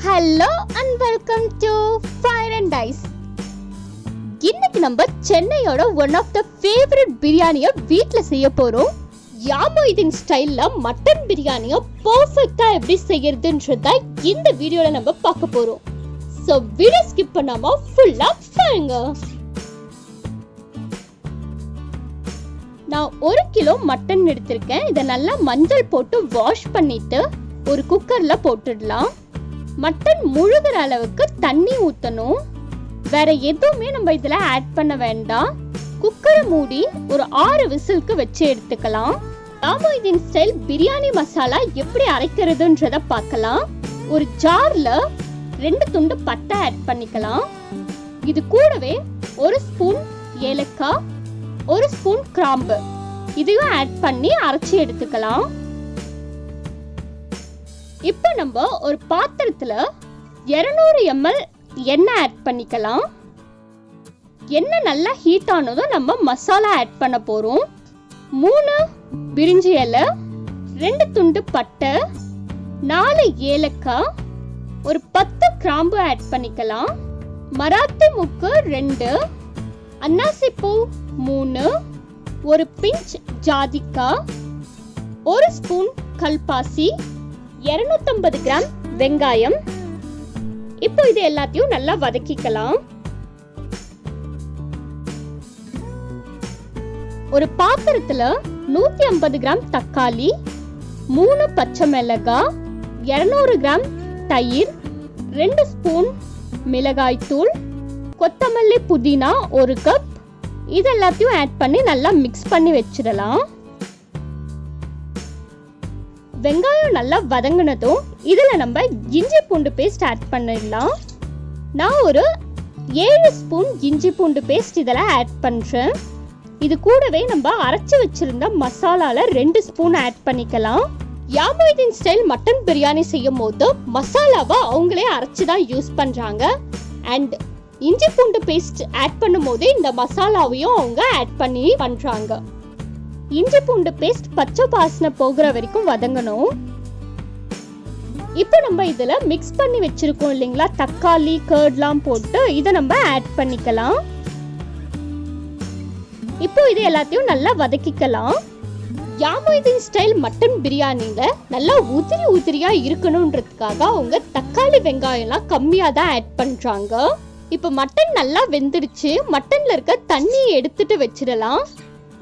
Hello and welcome to fire and dice. இன்னைக்கு நம்ம சென்னையோட ஒன் ஆஃப் த ஃபேவரட் பிரியாணியை வீட்டில் செய்ய போகிறோம். யாமோயிதின் ஸ்டைலில் மட்டன் பிரியாணியை பர்ஃபெக்டாக எப்படி செய்யறதுன்றத இந்த வீடியோவில் நம்ம பார்க்க போகிறோம். ஸோ வீடியோ ஸ்கிப் பண்ணாமல் ஃபுல்லாக பாருங்க. நான் 1 கிலோ மட்டன் எடுத்திருக்கேன். இதை நல்லா மஞ்சள் போட்டு வாஷ் பண்ணிட்டு ஒரு குக்கரில் போட்டுடலாம். மட்டன் முழுகிற அளவுக்கு தண்ணி ஊற்றணும். வேற எதுவுமே நம்ம இதில் ஆட் பண்ண வேண்டாம். குக்கரை மூடி ஒரு 6 விசிலுக்கு வச்சு எடுத்துக்கலாம். யாமோயிதின் ஸ்டைல் பிரியாணி மசாலா எப்படி அரைக்கிறதுன்றத பார்க்கலாம். ஒரு ஜார்ல 2 துண்டு பட்டை ஆட் பண்ணிக்கலாம். இது கூடவே 1 ஸ்பூன் ஏலக்காய், 1 ஸ்பூன் கிராம்பு இதையும் ஆட் பண்ணி அரைச்சி எடுத்துக்கலாம். இப்போ நம்ம ஒரு பாத்திரத்துல 200 ml எண்ணெய் ஆட் பண்ணிக்கலாம். எண்ணெய் நல்லா ஹீட் ஆனதும் நம்ம மசாலா ஆட் பண்ண போறோம். 3 பிரிஞ்சி இலை, 2 துண்டு பட்டை, 4 ஏலக்காய், ஒரு 10 கிராம்பு ஆட் பண்ணிக்கலாம். மராத்தி முக்கு 2, அன்னாசி பூ 3, ஒரு பிஞ்ச் ஜாதிக்காய், 1 ஸ்பூன் கல்பாசி, 250 கிராம் வெங்காயம். இப்போ இது எல்லாத்தையும் நல்லா வதக்கிக்கலாம். ஒரு பாத்திரத்துல 150 கிராம் தக்காளி, 3 பச்சை மிளகாய், 200 கிராம் தயிர், 2 ஸ்பூன் மிளகாய் தூள், கொத்தமல்லி புதினா 1 கப் இது எல்லாத்தையும் ஆட் பண்ணி நல்லா மிக்ஸ் பண்ணி வச்சிடலாம். வெங்காயம் நல்லா வதங்கினதும் இதுல நம்ம இஞ்சி பூண்டு பேஸ்ட் ஆட் பண்ணிடலாம். நான் ஒரு 7 ஸ்பூன் இஞ்சி பூண்டு பேஸ்ட் இதெல்லாம் ஆட் பண்றேன். இது கூடவே நம்ம அரைச்சு வச்சிருந்த மசாலால 2 ஸ்பூன் ஆட் பண்ணிக்கலாம். யாமோயிதின் ஸ்டைல் மட்டன் பிரியாணி செய்யும் போது மசாலாவை அவங்களே அரைச்சு தான் யூஸ் பண்றாங்க. அண்ட் இஞ்சி பூண்டு பேஸ்ட் ஆட் பண்ணும் போது இந்த மசாலாவையும் அவங்க ஆட் பண்ணி பண்றாங்க. இஞ்சி பூண்டு பேஸ்ட் பச்சை வாசனை போகிற வரைக்கும் வதங்கணும். இப்போ நம்ம இதுல மிக்ஸ் பண்ணி வச்சிருக்கோம் இல்லைங்களா, தக்காளி கர்ட்லாம் போட்டு இதை நம்ம ஆட் பண்ணிக்கலாம். இப்போ இது எல்லாத்தையும் நல்லா வதக்கிக்கலாம். யாமோயிதின் ஸ்டைல் மட்டன் பிரியாணில நல்லா உதிரியா இருக்கணும்ன்றதுக்காக அவங்க தக்காளி வெங்காயம்லாம் கம்மியா தான் ஆட் பண்றாங்க. இப்போ மட்டன் நல்லா வெந்துடுச்சு. மட்டன்ல இருக்க தண்ணியை எடுத்துட்டு வச்சிடலாம்.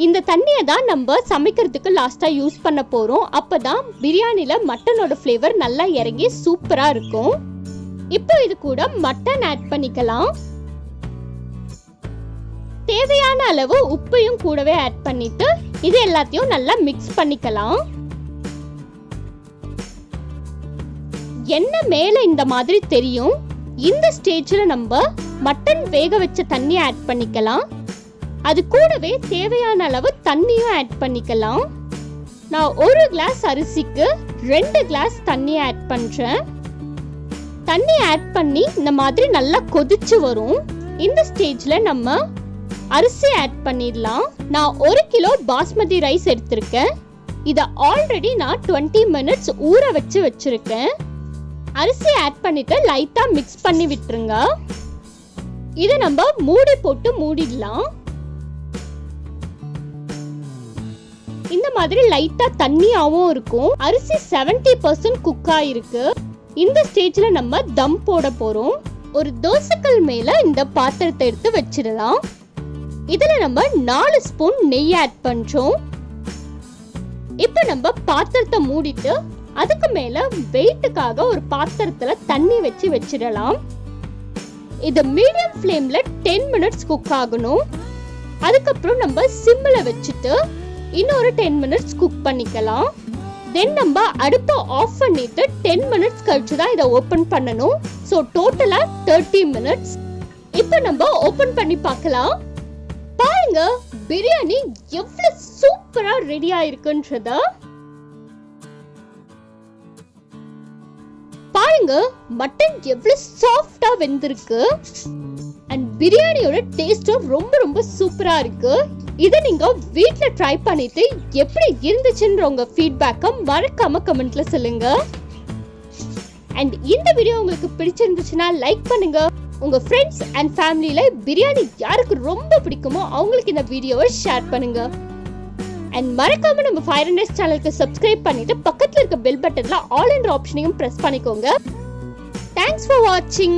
இந்த தண்ணியை தான் நம்ம சமைக்கிறதுக்கு லாஸ்டா யூஸ் பண்ண போறோம். அப்பதான் பிரியாணில மட்டனோட ஃப்ளேவர் நல்லா இறங்கி சூப்பரா இருக்கும். இப்போ இது கூட மட்டன் ஆட் பண்ணிக்கலாம். தேவையான அளவு உப்பையும் கூடவே ஆட் பண்ணிட்டு இது எல்லாத்தையும் நல்லா மிக்ஸ் பண்ணிக்கலாம். எண்ணெய் மேல இந்த மாதிரி தெரியும். இந்த ஸ்டேஜ்ல நம்ம மட்டன் வேக வச்ச தண்ணி ஆட் பண்ணிக்கலாம். அது கூடவே தேவையான அளவு தண்ணியும் ஆட் பண்ணிக்கலாம். நான் 1 கிளாஸ் அரிசிக்கு 2 கிளாஸ் தண்ணி ஆட் பண்றேன். தண்ணி ஆட் பண்ணி இந்த மாதிரி நல்லா கொதிச்சு வரும். இந்த ஸ்டேஜ்ல நம்ம அரிசி ஆட் பண்ணிடலாம். நான் 1 கிலோ பாஸ்மதி ரைஸ் எடுத்திருக்கேன். இதை ஆல்ரெடி நான் 20 மினிட்ஸ் ஊற வச்சு வச்சிருக்கேன். அரிசி ஆட் பண்ணிட்டு லைட்டா மிக்ஸ் பண்ணி விட்டுருங்க. இதை நம்ம மூடி போட்டு மூடிடலாம். இந்த மாதிரி லைட்டா தண்ணியாவும் இருக்கும். அரிசி 70% குக் ஆயிருக்கு. இந்த ஸ்டேஜ்ல நம்ம தம் போட போறோம். ஒரு தோசைக்கல் மேல இந்த பாத்திரத்தை எடுத்து வச்சிடலாம். இதுல நம்ம 4 ஸ்பூன் நெய் ஆட் பண்றோம். இப்போ நம்ம பாத்திரத்தை மூடிட்டு அதுக்கு மேல வெயிட்டுக்காக ஒரு பாத்திரத்துல தண்ணி வச்சு வச்சிடலாம். இது மீடியம் ஃப்ளேம்ல 10 மினிட்ஸ் குக் ஆகணும். அதுக்கப்புறம் நம்ம சிம்ல வச்சுட்டு இன்னொரு 10 மினிட்ஸ் குக் பண்ணிக்கலாம். தென் நம்ம அடுப்பை ஆஃப் பண்ணிட்டு 10 மினிட்ஸ் கழிச்சு தான் இதை ஓபன் பண்ணணும். ஸோ டோட்டலா 30 மினிட்ஸ். இப்போ நம்ம ஓபன் பண்ணி பார்க்கலாம். பாருங்க பிரியாணி எவ்வளவு சூப்பரா ரெடி ஆயிருக்குன்றத பாருங்க. மட்டன் எவ்வளவு சாஃப்டா வெந்திருக்கு. அண்ட் பிரியாணியோட டேஸ்டும் ரொம்ப சூப்பரா இருக்கு. இதை நீங்க வீட்ல ட்ரை பண்ணிட்டு எப்படி இருந்துச்சுன்ற உங்க ஃபீட்பேக்கை மறக்காம கமெண்ட்ல சொல்லுங்க. அண்ட் இந்த வீடியோ உங்களுக்கு பிடிச்சிருந்துச்சுன்னா லைக் பண்ணுங்க. உங்க ஃப்ரெண்ட்ஸ் அண்ட் ஃபேமிலியில பிரியாணி யாருக்கு ரொம்ப பிடிக்குமோ அவங்களுக்கு இந்த வீடியோவை ஷேர் பண்ணுங்க. அண்ட் மறக்காம நம்ம ஃபயர் அண்ட் ரைஸ் சேனலுக்கு சப்ஸ்கிரைப் பண்ணிட்டு பக்கத்துல இருக்க பெல் பட்டன்ல ஆல் என்ற ஆப்ஷனையும் பிரஸ் பண்ணிக்கோங்க. தேங்க்ஸ் ஃபார் வாட்சிங்.